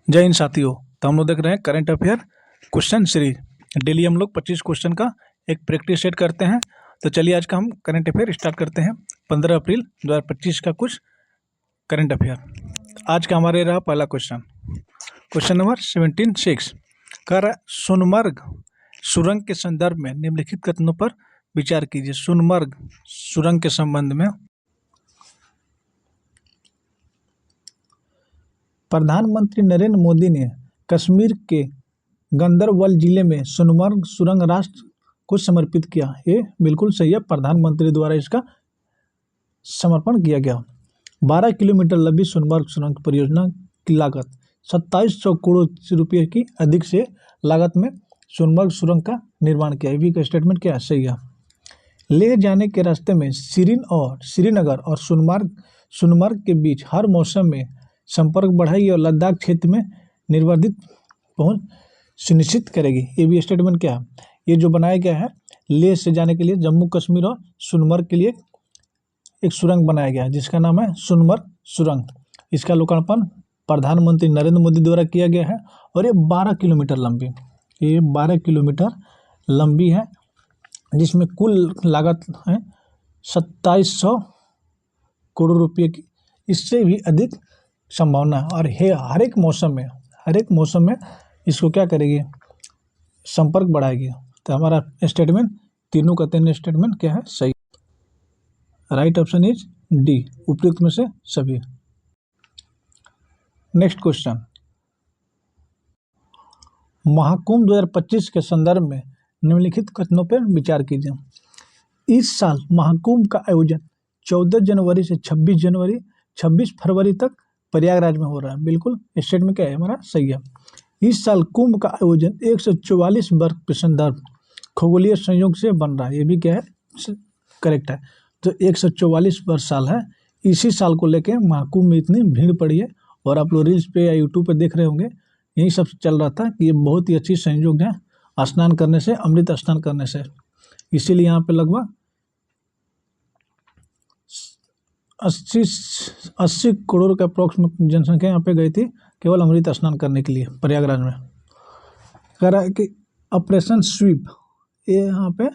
जय हिंद साथियों। तो हम लोग देख रहे हैं current affair question series. Daily हम लोग 25 क्वेश्चन का एक प्रैक्टिस सेट करते हैं। तो चलिए आज का हम करंट अफेयर स्टार्ट करते हैं। 15 अप्रैल 2025 का कुछ करंट अफेयर। आज का हमारे रहा पहला क्वेश्चन नंबर 17(6) कह रहा है सोनमर्ग सुरंग के संदर्भ में निम्नलिखित कथनों पर विचार कीजिए। सोनमर्ग सुरंग के संबंध में प्रधानमंत्री नरेंद्र मोदी ने कश्मीर के गंदरबल जिले में सोनमर्ग सुरंग राष्ट्र को समर्पित किया। ये बिल्कुल सही है, प्रधानमंत्री द्वारा इसका समर्पण किया गया। 12 किलोमीटर लंबी सोनमर्ग सुरंग परियोजना की लागत 2700 करोड़ रुपये की अधिक से लागत में सोनमर्ग सुरंग का निर्माण किया। ये भी का स्टेटमेंट क्या है, सही है। ले जाने के रास्ते में श्रीनगर और सोनमर्ग के बीच हर मौसम में संपर्क बढ़ाएगी और लद्दाख क्षेत्र में निर्बाधित पहुंच सुनिश्चित करेगी। ये भी स्टेटमेंट क्या है, ये जो बनाया गया है लेह से जाने के लिए जम्मू कश्मीर और सोनमर्ग के लिए एक सुरंग बनाया गया है जिसका नाम है सोनमर्ग सुरंग। इसका लोकार्पण प्रधानमंत्री नरेंद्र मोदी द्वारा किया गया है और ये 12 किलोमीटर लंबी है जिसमें कुल लागत है 2700 करोड़ रुपये की। इससे भी अधिक संभावना है और हर एक मौसम में इसको क्या करेगी, संपर्क बढ़ाएगी। तो हमारा स्टेटमेंट तीनों का तीनों स्टेटमेंट क्या है, सही। राइट ऑप्शन इज डी, उपयुक्त में से सभी। नेक्स्ट क्वेश्चन, महाकुंभ 2025 के संदर्भ में निम्नलिखित कथनों पर विचार कीजिए। इस साल महाकुंभ का आयोजन 14 जनवरी से 26 फरवरी तक प्रयागराज में हो रहा है। बिल्कुल स्टेटमेंट क्या है हमारा, सही है। इस साल कुंभ का आयोजन 144 वर्ष के संदर्भ खगोलीय संयोग से बन रहा है। ये भी क्या है, करेक्ट है। तो 144 वर्ष साल है, इसी साल को लेके महाकुंभ में इतनी भीड़ पड़ी है। और आप लोग रील्स पे या यूट्यूब पे देख रहे होंगे, यही सब चल रहा था कि ये बहुत ही अच्छी संयोग है स्नान करने से, अमृत स्नान करने से। इसीलिए यहाँ पे लगभग 80 करोड़ का अप्रोक्सीमेट जनसंख्या यहाँ पे गई थी केवल अमृत स्नान करने के लिए प्रयागराज में। कह रहा है कि ऑपरेशन स्वीप, ये यहाँ पे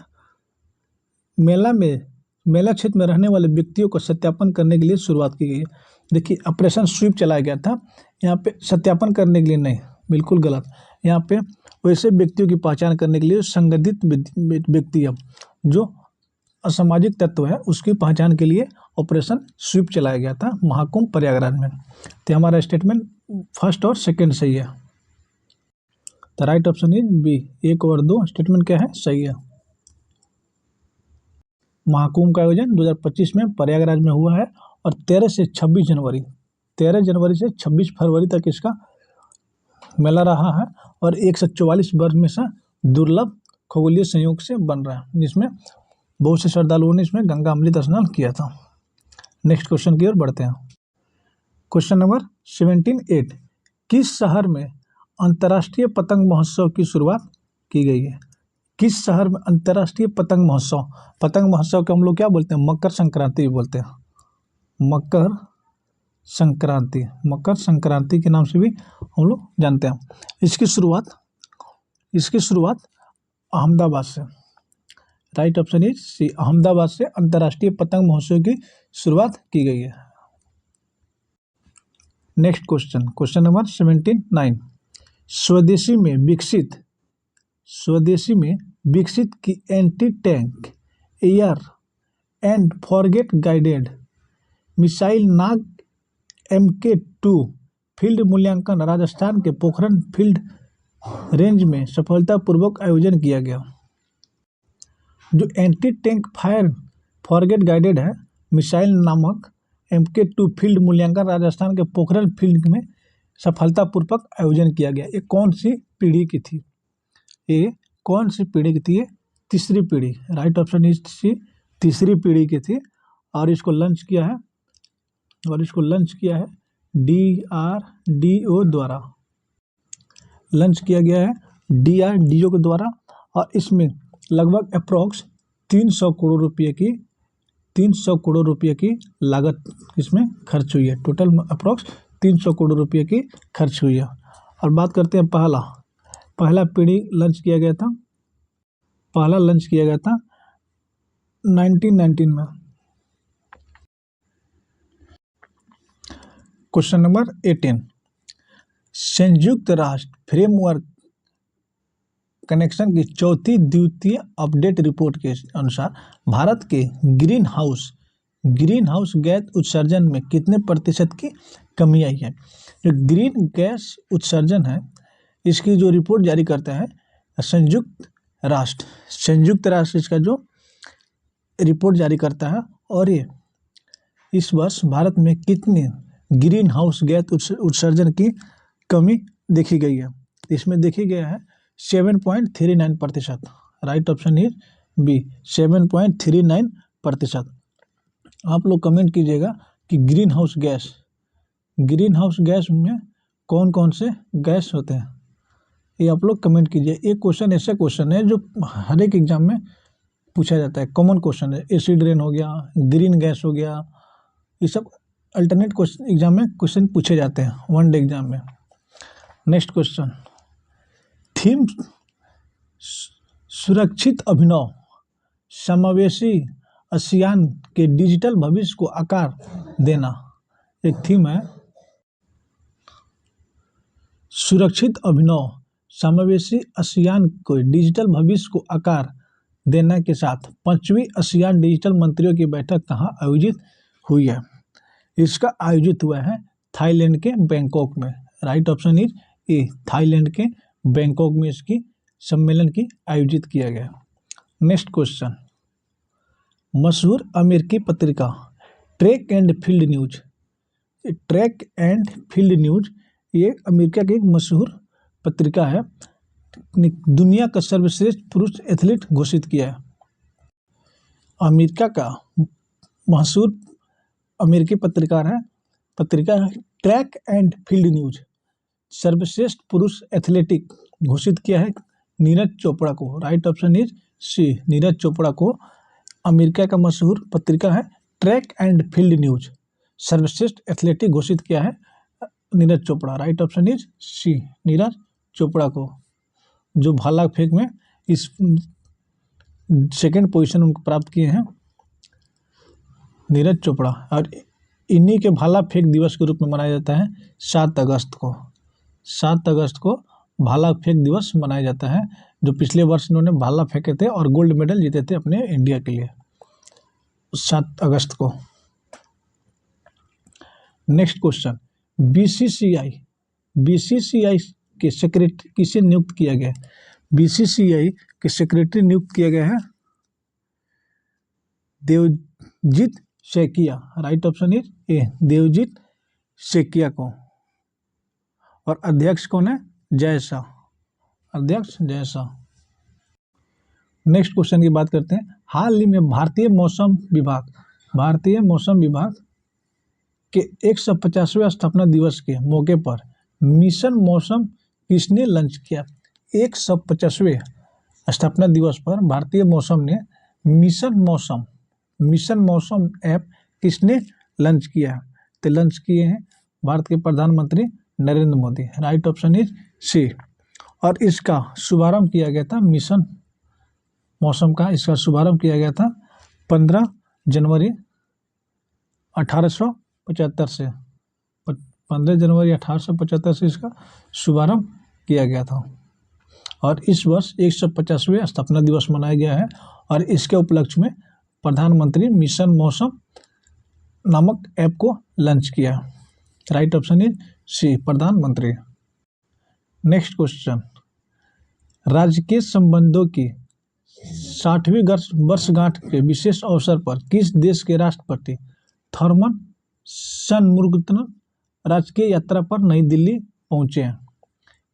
मेला क्षेत्र में रहने वाले व्यक्तियों को सत्यापन करने के लिए शुरुआत की गई है। देखिए ऑपरेशन स्वीप चलाया गया था यहाँ पे सत्यापन करने के लिए नहीं, बिल्कुल गलत। यहाँ पे वैसे व्यक्तियों की पहचान करने के लिए संगठित व्यक्ति जो असामाजिक तत्व है उसकी पहचान के लिए ऑपरेशन स्वीप चलाया गया था महाकुंभ प्रयागराज में। तो हमारा स्टेटमेंट फर्स्ट और सेकंड सही है। तो राइट ऑप्शन इज बी, 1 और 2 स्टेटमेंट क्या है, सही है। महाकुंभ का आयोजन 2025 में प्रयागराज में हुआ है और 13 से 26 फरवरी तक इसका मेला रहा है और 144 वर्ष में से दुर्लभ खगोलीय संयोग से बन रहा है जिसमें बहुत से श्रद्धालुओं ने इसमें गंगा अमृत स्नान किया था। नेक्स्ट क्वेश्चन की ओर बढ़ते हैं। क्वेश्चन नंबर 17(8) किस शहर में अंतर्राष्ट्रीय पतंग महोत्सव की शुरुआत की गई है। किस शहर में अंतर्राष्ट्रीय पतंग महोत्सव को हम लोग क्या बोलते हैं, मकर संक्रांति बोलते हैं। मकर संक्रांति के नाम से भी हम लोग जानते हैं। इसकी शुरुआत अहमदाबाद से, right option is C, Ahmedabad से अंतर्राष्ट्रीय पतंग महोत्सव की शुरुआत की गई है। नेक्स्ट क्वेश्चन नंबर 17(9) स्वदेशी में विकसित की anti tank air and forget guided missile Nag MK2 field मूल्यांकन राजस्थान के पोखरण फील्ड रेंज में सफलतापूर्वक आयोजन किया गया। जो anti tank fire forget guided है मिसाइल नामक MK2 फील्ड मूल्यांकन राजस्थान के पोखरण फील्ड में सफलतापूर्वक आयोजन किया गया। ये कौन सी पीढ़ी की थी, ये तीसरी पीढ़ी। राइट ऑप्शन इज सी, तीसरी पीढ़ी की थी। और इसको लॉन्च किया है DRDO द्वारा, लॉन्च किया गया है DRDO के द्वारा। और इसमें लगभग अप्रोक्स 300 करोड़ रुपये की लागत इसमें खर्च हुई है। टोटल अप्रोक्स 300 करोड़ रुपये की खर्च हुई है। और बात करते हैं पहला पीढ़ी लॉन्च किया गया था, पहला लॉन्च किया गया था 1919 में। क्वेश्चन नंबर 18, संयुक्त राष्ट्र फ्रेमवर्क कनेक्शन की चौथी द्वितीय अपडेट रिपोर्ट के अनुसार भारत के ग्रीन हाउस गैस उत्सर्जन में कितने प्रतिशत की कमी आई है। जो ग्रीन गैस उत्सर्जन है, इसकी जो रिपोर्ट जारी करता है संयुक्त राष्ट्र इसका जो रिपोर्ट जारी करता है, और ये इस वर्ष भारत में कितने ग्रीन हाउस गैस उत्सर्जन की कमी देखी गई है। इसमें देखी गया है 7.39%। Right option is B, 7.39%। आप लोग कमेंट कीजिएगा कि ग्रीन हाउस गैस में कौन कौन से गैस होते हैं, ये आप लोग कमेंट कीजिए। एक क्वेश्चन ऐसा क्वेश्चन है जो हर एक एग्जाम में पूछा जाता है, कॉमन क्वेश्चन है। एसिड रेन हो गया, ग्रीन गैस हो गया, ये सब अल्टरनेट क्वेश्चन एग्जाम में क्वेश्चन पूछे जाते हैं, वन डे एग्जाम में। नेक्स्ट क्वेश्चन, थीम सुरक्षित अभिनव समावेशी आसियान के डिजिटल भविष्य को आकार देना। एक थीम है सुरक्षित अभिनव समावेशी आसियान को डिजिटल भविष्य को आकार देने के साथ 5वीं आसियान डिजिटल मंत्रियों की बैठक कहाँ आयोजित हुई है। इसका आयोजित हुआ है थाईलैंड के बैंकॉक में। Right option is A, Thailand के बैंकॉक में इसकी सम्मेलन की आयोजित किया गया। नेक्स्ट क्वेश्चन, मशहूर अमेरिकी पत्रिका ट्रैक एंड फील्ड न्यूज, ये अमेरिका की एक मशहूर पत्रिका है, दुनिया का सर्वश्रेष्ठ पुरुष एथलीट घोषित किया है। अमेरिका का मशहूर अमेरिकी पत्रिका है ट्रैक एंड फील्ड न्यूज, सर्वश्रेष्ठ पुरुष एथलेटिक घोषित किया है नीरज चोपड़ा को। Right option is C, Neeraj Chopra को अमेरिका का मशहूर पत्रिका है ट्रैक एंड फील्ड न्यूज, सर्वश्रेष्ठ एथलेटिक घोषित किया है Neeraj Chopra. Right option is C, Neeraj Chopra को, जो भाला फेंक में इस सेकंड पोजीशन उनको प्राप्त किए हैं नीरज चोपड़ा। और इन्हीं के भाला फेंक दिवस के रूप में मनाया जाता है 7 अगस्त को भाला फेंक दिवस मनाया जाता है, जो पिछले वर्ष इन्होंने भाला फेंके थे और गोल्ड मेडल जीते थे अपने इंडिया के लिए 7 अगस्त को। नेक्स्ट क्वेश्चन, बीसीसीआई के सेक्रेटरी किसे नियुक्त किया गया। बीसीसीआई के सेक्रेटरी नियुक्त किया गया है Devajit Saikia. Right option is A, Devajit Saikia को। और अध्यक्ष कौन है, अध्यक्ष जय शाह। नेक्स्ट क्वेश्चन की बात करते हैं, हाल ही में भारतीय मौसम विभाग के 150वें स्थापना दिवस के मौके पर मिशन मौसम किसने लॉन्च किया। 150वें स्थापना दिवस पर भारतीय मौसम ने मिशन मौसम ऐप किसने लॉन्च किया। तो लॉन्च किए हैं भारत के प्रधानमंत्री Narendra Modi. Right option is C. और इसका शुभारंभ किया गया था मिशन मौसम का, इसका शुभारंभ किया गया था 15 जनवरी 1875 से 15 जनवरी 1875 से इसका शुभारंभ किया गया था। और इस वर्ष 150वें स्थापना दिवस मनाया गया है, और इसके उपलक्ष्य में प्रधानमंत्री मिशन मौसम नामक ऐप को लॉन्च किया। राइट ऑप्शन इज सी, प्रधानमंत्री। नेक्स्ट क्वेश्चन, राजकीय संबंधों की 60वीं वर्षगांठ के विशेष अवसर पर किस देश के राष्ट्रपति थॉमस शनमुगात्न राजकीय यात्रा पर नई दिल्ली पहुंचे हैं।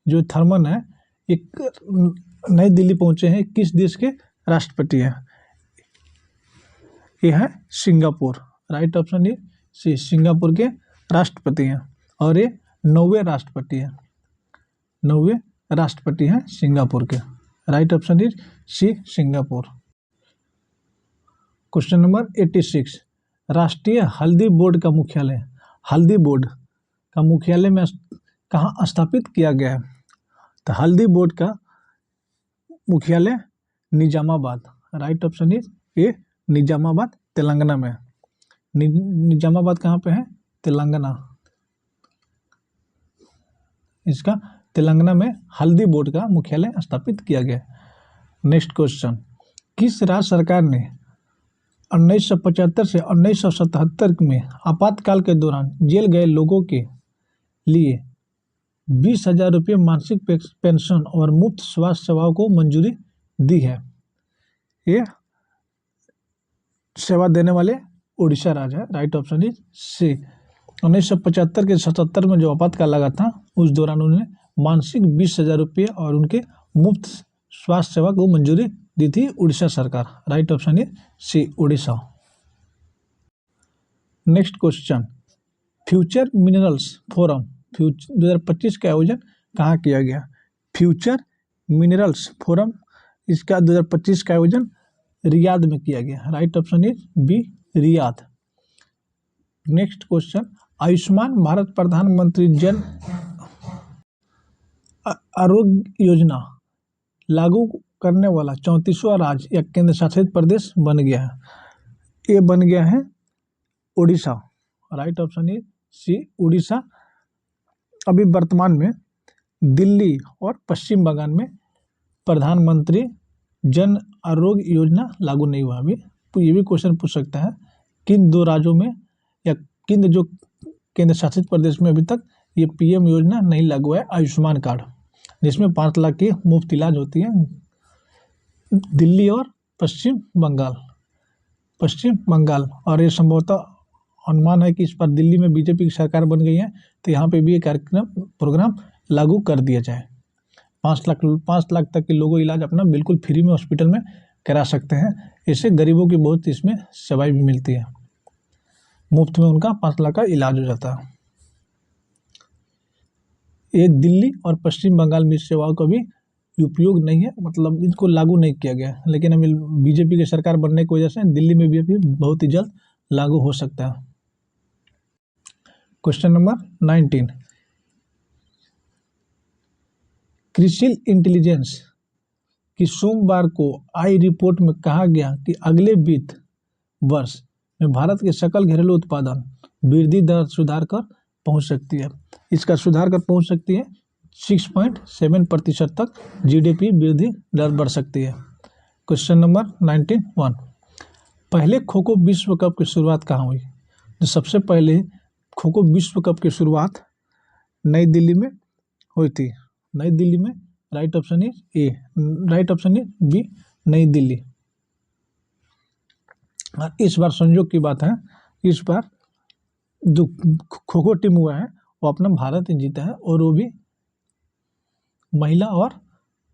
जो थर्मन है एक नई दिल्ली पहुंचे हैं, किस देश के राष्ट्रपति हैं। ये है सिंगापुर। राइट ऑप्शन ये सी, सिंगापुर के राष्ट्रपति हैं, और ये 9वें राष्ट्रपति हैं सिंगापुर के। Right option is C, Singapore. Question number 86, राष्ट्रीय हल्दी बोर्ड का मुख्यालय में कहाँ स्थापित किया गया है? तो हल्दी बोर्ड का मुख्यालय निजामाबाद। राइट ऑप्शन इज ए निजामाबाद, तेलंगाना में। निजामाबाद कहाँ पे है? तेलंगाना। इसका तेलंगाना में हल्दी बोर्ड का मुख्यालय स्थापित किया गया। नेक्स्ट क्वेश्चन, किस राज्य सरकार ने 1975 से 1977 में आपातकाल के दौरान जेल गए लोगों के लिए 20,000 रुपये मासिक पेंशन और मुफ्त स्वास्थ्य सेवाओं को मंजूरी दी है? ये सेवा देने वाले उड़ीसा राज्य है। राइट ऑप्शन इज सी। 1975 के 77 में जो आपातकाल लगा था उस दौरान उन्होंने मासिक 20,000 रुपये और उनके मुफ्त स्वास्थ्य सेवा को मंजूरी दी थी उड़ीसा सरकार। Right option is C, Odisha. Next question, future minerals forum 2025 का आयोजन कहाँ किया गया? फ्यूचर मिनरल्स फोरम, इसका 2025 का आयोजन रियाद में किया गया। Right option is B, Riyadh. Next question, Ayushman Bharat Pradhanmantri Jan Arogya Yojana लागू करने वाला 34वां राज्य या केंद्र शासित प्रदेश बन गया है। ये बन गया है Odisha. Right option is C, Odisha. अभी वर्तमान में दिल्ली और पश्चिम बंगाल में प्रधानमंत्री जन आरोग्य योजना लागू नहीं हुआ। अभी तो ये भी क्वेश्चन पूछ सकता है किन दो राज्यों में या किन जो केंद्र शासित प्रदेश में अभी तक ये पीएम योजना नहीं लागू है, आयुष्मान कार्ड, जिसमें 5 लाख की मुफ्त इलाज होती है। दिल्ली और पश्चिम बंगाल और ये संभवतः अनुमान है कि इस बार दिल्ली में बीजेपी की सरकार बन गई है तो यहाँ पे भी ये प्रोग्राम लागू कर दिया जाए। 5 लाख तक के लोगों इलाज अपना बिल्कुल फ्री में हॉस्पिटल में करा सकते हैं। इससे गरीबों की बहुत इसमें सेवाएं भी मिलती है, मुफ्त में उनका 5 लाख का इलाज हो जाता है। ये दिल्ली और पश्चिम बंगाल में इस सेवाओं का भी उपयोग नहीं है, मतलब इनको लागू नहीं किया गया, लेकिन अभी बीजेपी की सरकार बनने की वजह से दिल्ली में भी अभी बहुत ही जल्द लागू हो सकता है। क्वेश्चन नंबर 19, क्रिसिल इंटेलिजेंस की सोमवार को आई रिपोर्ट में कहा गया कि अगले वित्त वर्ष में भारत के सकल घरेलू उत्पादन वृद्धि दर सुधार कर पहुंच सकती है। इसका सुधार कर पहुंच सकती है 6.7% तक जीडीपी वृद्धि दर बढ़ सकती है। क्वेश्चन नंबर 19 पहले खो खो विश्व कप की शुरुआत कहाँ हुई? जो सबसे पहले खो खो विश्व कप की शुरुआत नई दिल्ली में हुई थी। नई दिल्ली में। Right option is A. Right option is B, New Delhi. इस बार संयोग की बात है, इस बार जो खो खो टीम हुआ है वो अपना भारत ही जीता है, और वो भी महिला और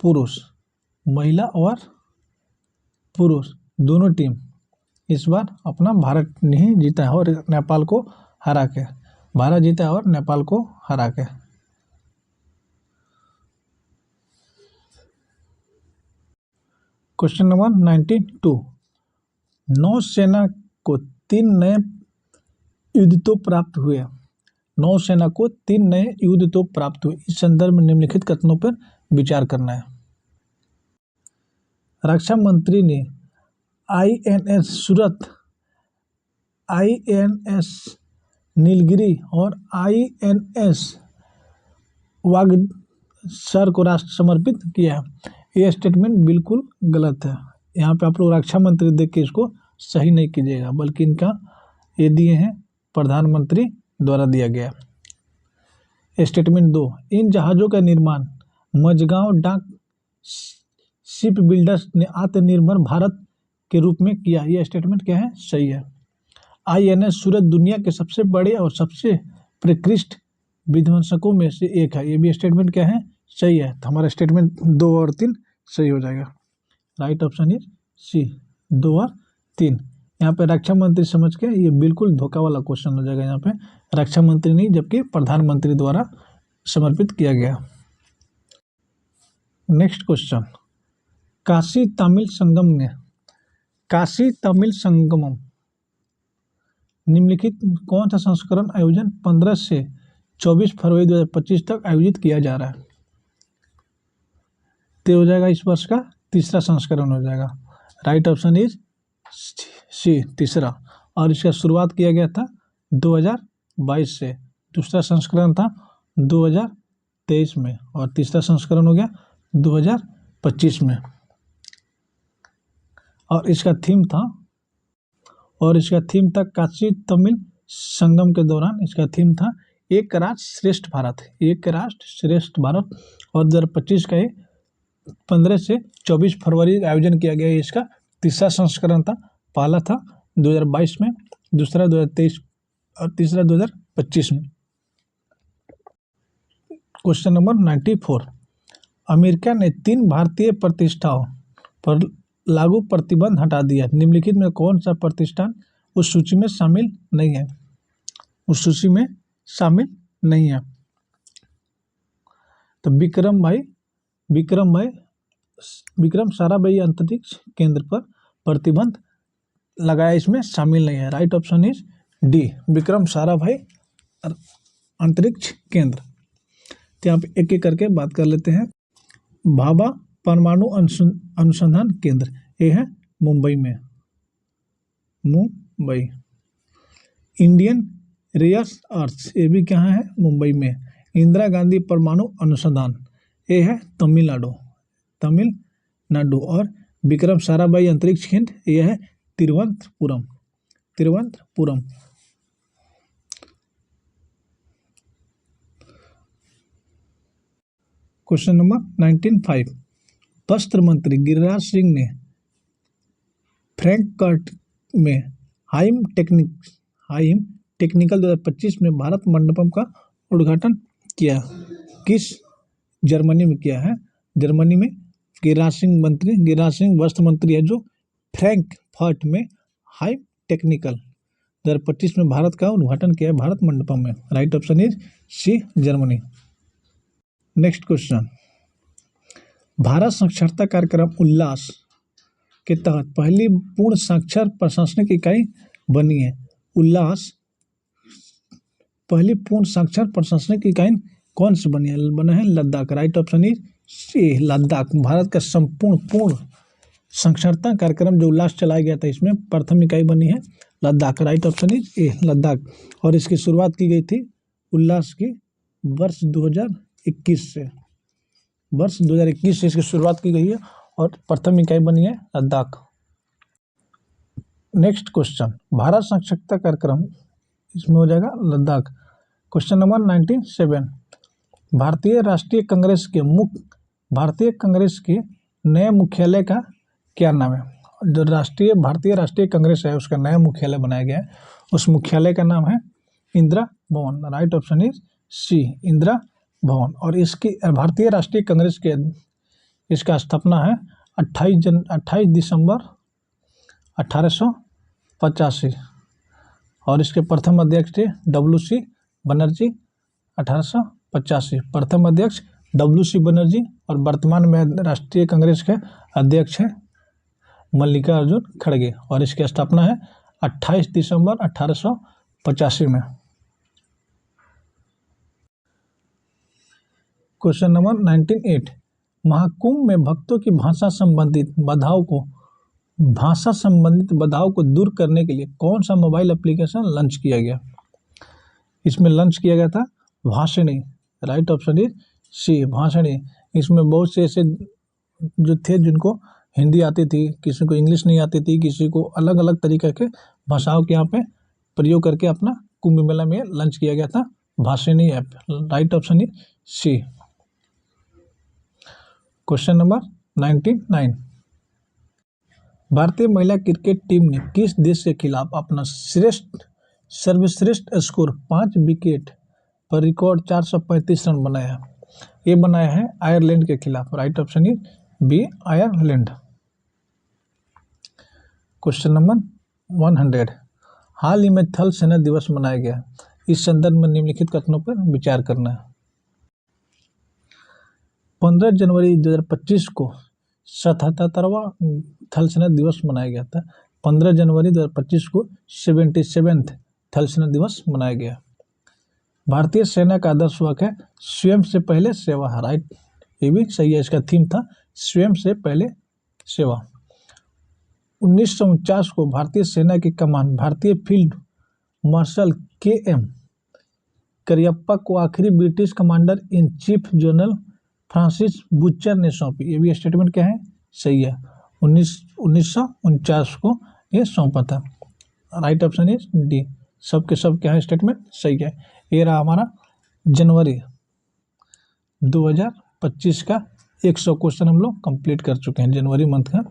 पुरुष दोनों टीम इस बार अपना भारत ने ही जीता है और नेपाल को हरा के। भारत जीता है और नेपाल को हरा के। क्वेश्चन नंबर 92, नौसेना को 3 नए युद्धतोप प्राप्त हुए। नौसेना को 3 नए युद्धतोप प्राप्त हुए। इस संदर्भ में निम्नलिखित कथनों पर विचार करना है। रक्षा मंत्री ने INS सूरत, INS नीलगिरी और INS वागीसर को राष्ट्र समर्पित किया। यह स्टेटमेंट बिल्कुल गलत है। यहाँ पे आप लोग रक्षा मंत्री देख के इसको सही नहीं कीजिएगा, बल्कि इनका ये दिए हैं प्रधानमंत्री द्वारा दिया गया। स्टेटमेंट 2, इन जहाज़ों का निर्माण मझगांव डाक शिप बिल्डर्स ने आत्मनिर्भर भारत के रूप में किया। यह स्टेटमेंट क्या है? सही है। INS सूरत दुनिया के सबसे बड़े और सबसे प्रकृष्ट विध्वंसकों में से एक है। ये भी स्टेटमेंट क्या है? सही है। तो हमारा स्टेटमेंट 2 और 3 सही हो जाएगा। राइट ऑप्शन इज सी, 2 और 3। यहाँ पे रक्षा मंत्री समझ के ये बिल्कुल धोखा वाला क्वेश्चन हो जाएगा। यहाँ पे रक्षा मंत्री नहीं, जबकि प्रधानमंत्री द्वारा समर्पित किया गया। नेक्स्ट क्वेश्चन, काशी तमिल संगमम निम्नलिखित कौन सा संस्करण आयोजन 15 से 24 फरवरी 2025 तक आयोजित किया जा रहा है। तो हो जाएगा इस वर्ष का तीसरा संस्करण हो जाएगा। राइट ऑप्शन इज सी, तीसरा। और इसका शुरुआत किया गया था 2022 से, दूसरा संस्करण था 2023 में और तीसरा संस्करण हो गया 2025 में। और इसका थीम था काशी तमिल संगम के दौरान इसका थीम था एक राष्ट्र श्रेष्ठ भारत, एक राष्ट्र श्रेष्ठ भारत। और 2025 का 15 से 24 फरवरी आयोजन किया गया। इसका तीसरा संस्करण था। पहला था 2022 में, दूसरा 2023 और तीसरा 2025 में। क्वेश्चन नंबर 94, अमेरिका ने 3 भारतीय प्रतिष्ठानों पर लागू प्रतिबंध हटा दिया। निम्नलिखित में कौन सा प्रतिष्ठान उस सूची में शामिल नहीं है? तो विक्रम साराभाई अंतरिक्ष केंद्र पर प्रतिबंध लगाया, इसमें शामिल नहीं है। Right option is D, Vikram Sarabhai अंतरिक्ष केंद्र। तो यहाँ पे एक एक करके बात कर लेते हैं। भाभा परमाणु अनुसंधान केंद्र, ये है मुंबई में, इंडियन रेयर्स अर्थ, ये भी कहाँ है? मुंबई में। इंदिरा गांधी परमाणु अनुसंधान, ये है तमिलनाडु। और विक्रम साराभाई अंतरिक्ष केंद्र, ये है तिरुवनंतपुरम। क्वेश्चन नंबर 95, वस्त्र मंत्री गिरिराज सिंह ने फ्रैंकफर्ट में हाइम टेक्निकल 2025 में भारत मंडपम का उद्घाटन किया। किस जर्मनी में किया है? जर्मनी में गिरिराज सिंह वस्त्र मंत्री है जो फ्रैंकफर्ट में हाइम टेक्निकल 2025 में भारत का उद्घाटन किया है, भारत मंडपम में। Right option is C, Germany. Next question, Bharat साक्षरता कार्यक्रम उल्लास के तहत पहली पूर्ण साक्षर प्रशासनिक इकाई बनी है। उल्लास पहली पूर्ण साक्षर प्रशासनिक इकाई कौन सी बनी है? बना है Ladakh. Right option is C, Ladakh. भारत का संपूर्ण पूर्ण साक्षरता कार्यक्रम जो उल्लास चलाया गया था, इसमें प्रथम इकाई बनी है लद्दाख। राइट ऑप्शन इज ए, लद्दाख। और इसकी शुरुआत की गई थी उल्लास की वर्ष 2021 से इसकी शुरुआत की गई है और प्रथम इकाई बनी है लद्दाख। नेक्स्ट क्वेश्चन, भारत साक्षरता कार्यक्रम, इसमें हो जाएगा लद्दाख। क्वेश्चन नंबर 97, भारतीय कांग्रेस के नए मुख्यालय का क्या नाम है? जो भारतीय राष्ट्रीय कांग्रेस है उसका नया मुख्यालय बनाया गया है, उस मुख्यालय का नाम है Indira Bhavan. Right option is C, Indira Bhavan. और इसकी भारतीय राष्ट्रीय कांग्रेस के इसका स्थापना है 28 दिसंबर 1885 और इसके प्रथम अध्यक्ष थे WC बनर्जी। 1885 प्रथम अध्यक्ष WC बनर्जी और वर्तमान में राष्ट्रीय कांग्रेस के अध्यक्ष हैं मल्लिकार्जुन खड़गे और इसकी स्थापना है 28 दिसंबर 1885 में। क्वेश्चन नंबर 98, महाकुंभ में भक्तों की भाषा संबंधित बाधाओं को दूर करने के लिए कौन सा मोबाइल एप्लीकेशन लॉन्च किया गया? इसमें लॉन्च किया गया था भाषिणी। राइट ऑप्शन इज सी, भाषिणी। इसमें बहुत से ऐसे जो थे जिनको हिंदी आती थी, किसी को इंग्लिश नहीं आती थी, किसी को अलग अलग तरीके के भाषाओं के यहाँ पे प्रयोग करके अपना कुंभ मेला में लॉन्च किया गया था Bhashini app. Right option is C. Question number 99, भारतीय महिला क्रिकेट टीम ने किस देश के खिलाफ अपना सर्वश्रेष्ठ स्कोर 5 विकेट पर रिकॉर्ड 435 रन बनाया? ये बनाया है आयरलैंड के खिलाफ। Right option is B, Ireland. Question number 100, हाल ही में थल सेना दिवस मनाया गया, इस संदर्भ में निम्नलिखित कथनों पर विचार करना है। 15 जनवरी 2025 को 77वां थल सेना दिवस मनाया गया था। 15 जनवरी 2025 को 77वां थल सेना दिवस मनाया गया। भारतीय सेना का आदर्श वाक्य है स्वयं से पहले सेवा, राइट, ये भी सही है, इसका थीम था स्वयं से पहले सेवा। 1949 को भारतीय सेना की कमान भारतीय फील्ड मार्शल के.एम. करियप्पा को आखिरी British commander in chief general Francis butcher ने सौंपी। ये भी स्टेटमेंट क्या है, सही है, 1949 को ये सौंपा था। राइट ऑप्शन इज डी, सब के सब क्या है, स्टेटमेंट सही है। ये रहा हमारा जनवरी 2025 का 100 क्वेश्चन हम लोग कंप्लीट कर चुके हैं जनवरी मंथ का,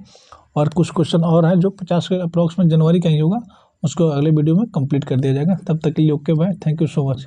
और कुछ क्वेश्चन और है जो 50 के अप्रॉक्स में जनवरी का ही होगा, उसको अगले वीडियो में कंप्लीट कर दिया जाएगा। तब तक के लिए okay bye, thank you so much.